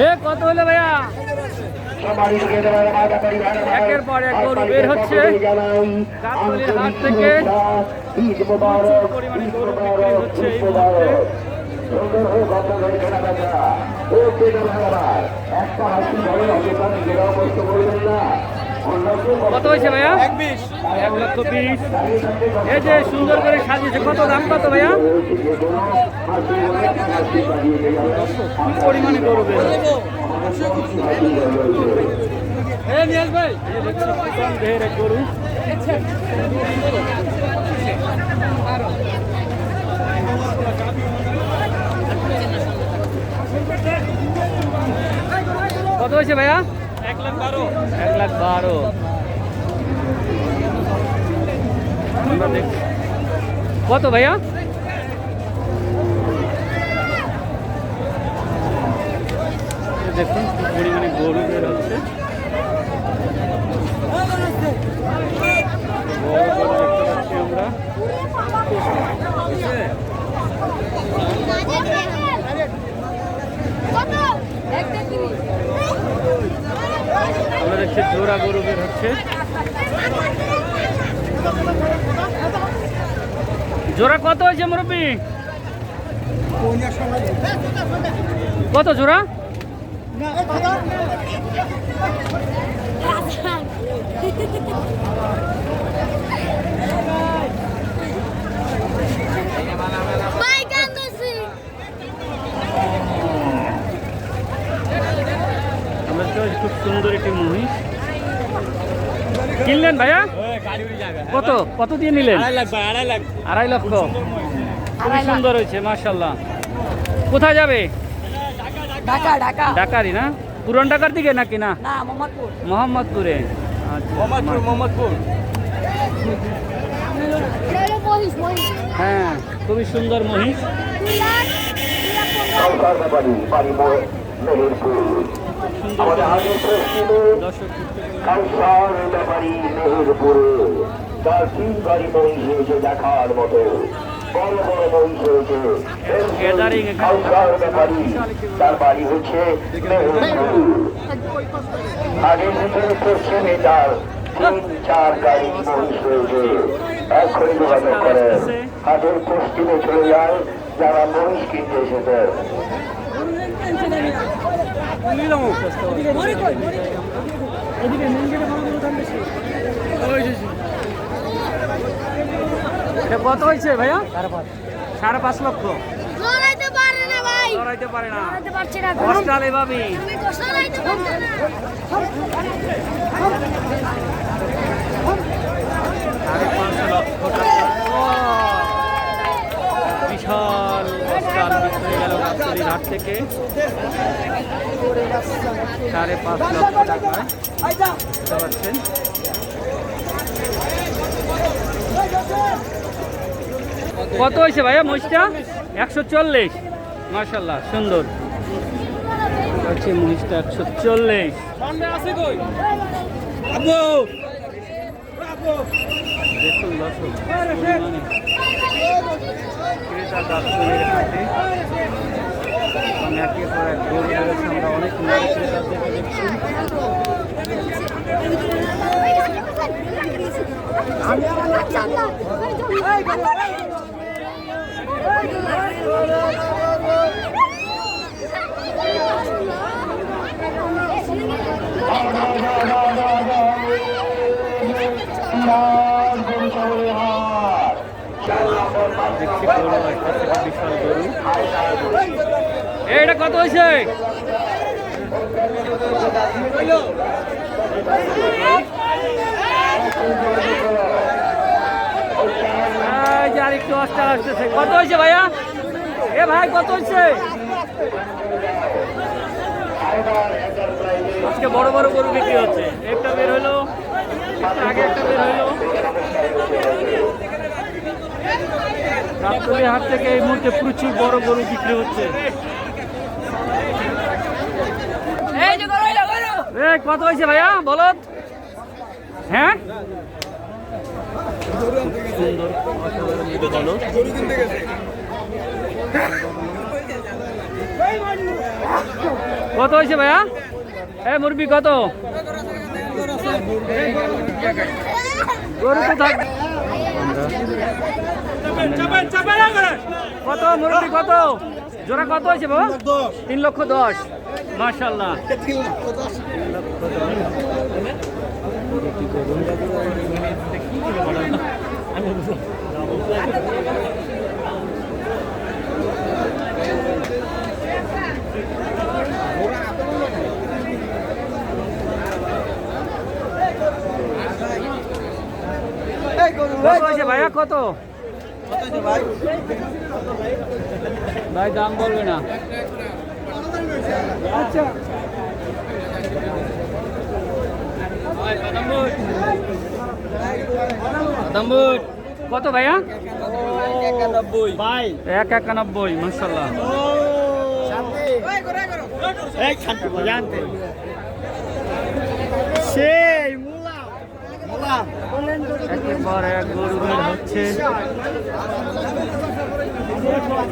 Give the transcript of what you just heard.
এ কত হলো ভাইয়া? একের পর এক গরু বের হচ্ছে গাবতলীর হাট থেকে। প্রচুর পরিমাণে গরু বিক্রি হচ্ছে এই মুহূর্তে। কত হয়েছে ভাইয়া? 1,20,000। এই যে সুন্দর করে সাজিয়েছে, কত দাম কত ভাইয়া? কি পরিমাণে গরু বের হচ্ছে। গরু কত হয়েছে ভাইয়া? 1,12,000। কত ভাইয়া? দেখুন কি পরিমাণে গরু বের হচ্ছে। বড় গরু দেখতে পাচ্ছি আমরা। আমরা দেখছি জোড়া গরু বের হচ্ছে। জোড়া কত হয়েছে মুরব্বী? কত জোড়া? খুব সুন্দর একটি মহিষ কিনলেন ভাইয়া? কত কত দিয়ে নিলেন? 2.5 লক্ষ। খুবই সুন্দর হয়েছে মাশাআল্লাহ। কোথায় যাবে? ঢাকারই না? পুরান ঢাকার দিকে নাকি? না, মোহাম্মদপুরে। হ্যাঁ, খুবই সুন্দর মহিষ। দেখার মতো বড় বড় মহিষ হয়েছে। তার বাড়ি হচ্ছে আগের ভিতরে পশ্চিমে তার 3-4 গাড়ি মহিষ রয়েছে। এখনই যোগাযোগ করেন, হাটের পশ্চিমে চলে যায় যারা মহিষ কিনতে এসেছেন। কত হয়েছে ভাইয়া? 5.5 লক্ষ। লড়াইতে পারে না, কষ্টালে ভাবি। বিশাল কষ্টাল বিক্রি গেল গাবতলীর হাট থেকে 5.5 লক্ষ টাকায়। বুঝতে পারছেন? কত হয়েছে ভাইয়া মহিষটা? 140। মাশাআল্লাহ, সুন্দর হচ্ছে মহিষটা। 140। দেখুন দর্শক, ক্রেতা গাবতলীর হাটে একের পর এক গরু রয়েছে। আমরা অনেক ক্রেতাদেরকে দেখছি। বিশাল গরু। এটা কত হয়েছে? আরেকটু অস্টা আসতেছে। কত হয়েছে ভাইয়া? এ ভাই কত হয়েছে? আজকে বড় বড় গরু বিক্রি হচ্ছে। একটা বের হলো, আগে একটা বের হলো। গাবতলীর হাট থেকে এই মুহূর্তে প্রচুর বড় গরু বিক্রি হচ্ছে। কত হয়েছে ভাইয়া বলো? হ্যাঁ, সুন্দর কত হয়েছে ভাইয়া? মুরগি কত? গরু তো থাক কত মুরগি কত জোড়া কত হয়েছে বাবা? 3,10,000 মাশাআল্লাহ। কত হয়েছে ভাইয়া? কত ভাই দাম বলবে না? আচ্ছা কত ভাইয়া? 191 মাশাআল্লাহ। একেবারে গরু বের হচ্ছে।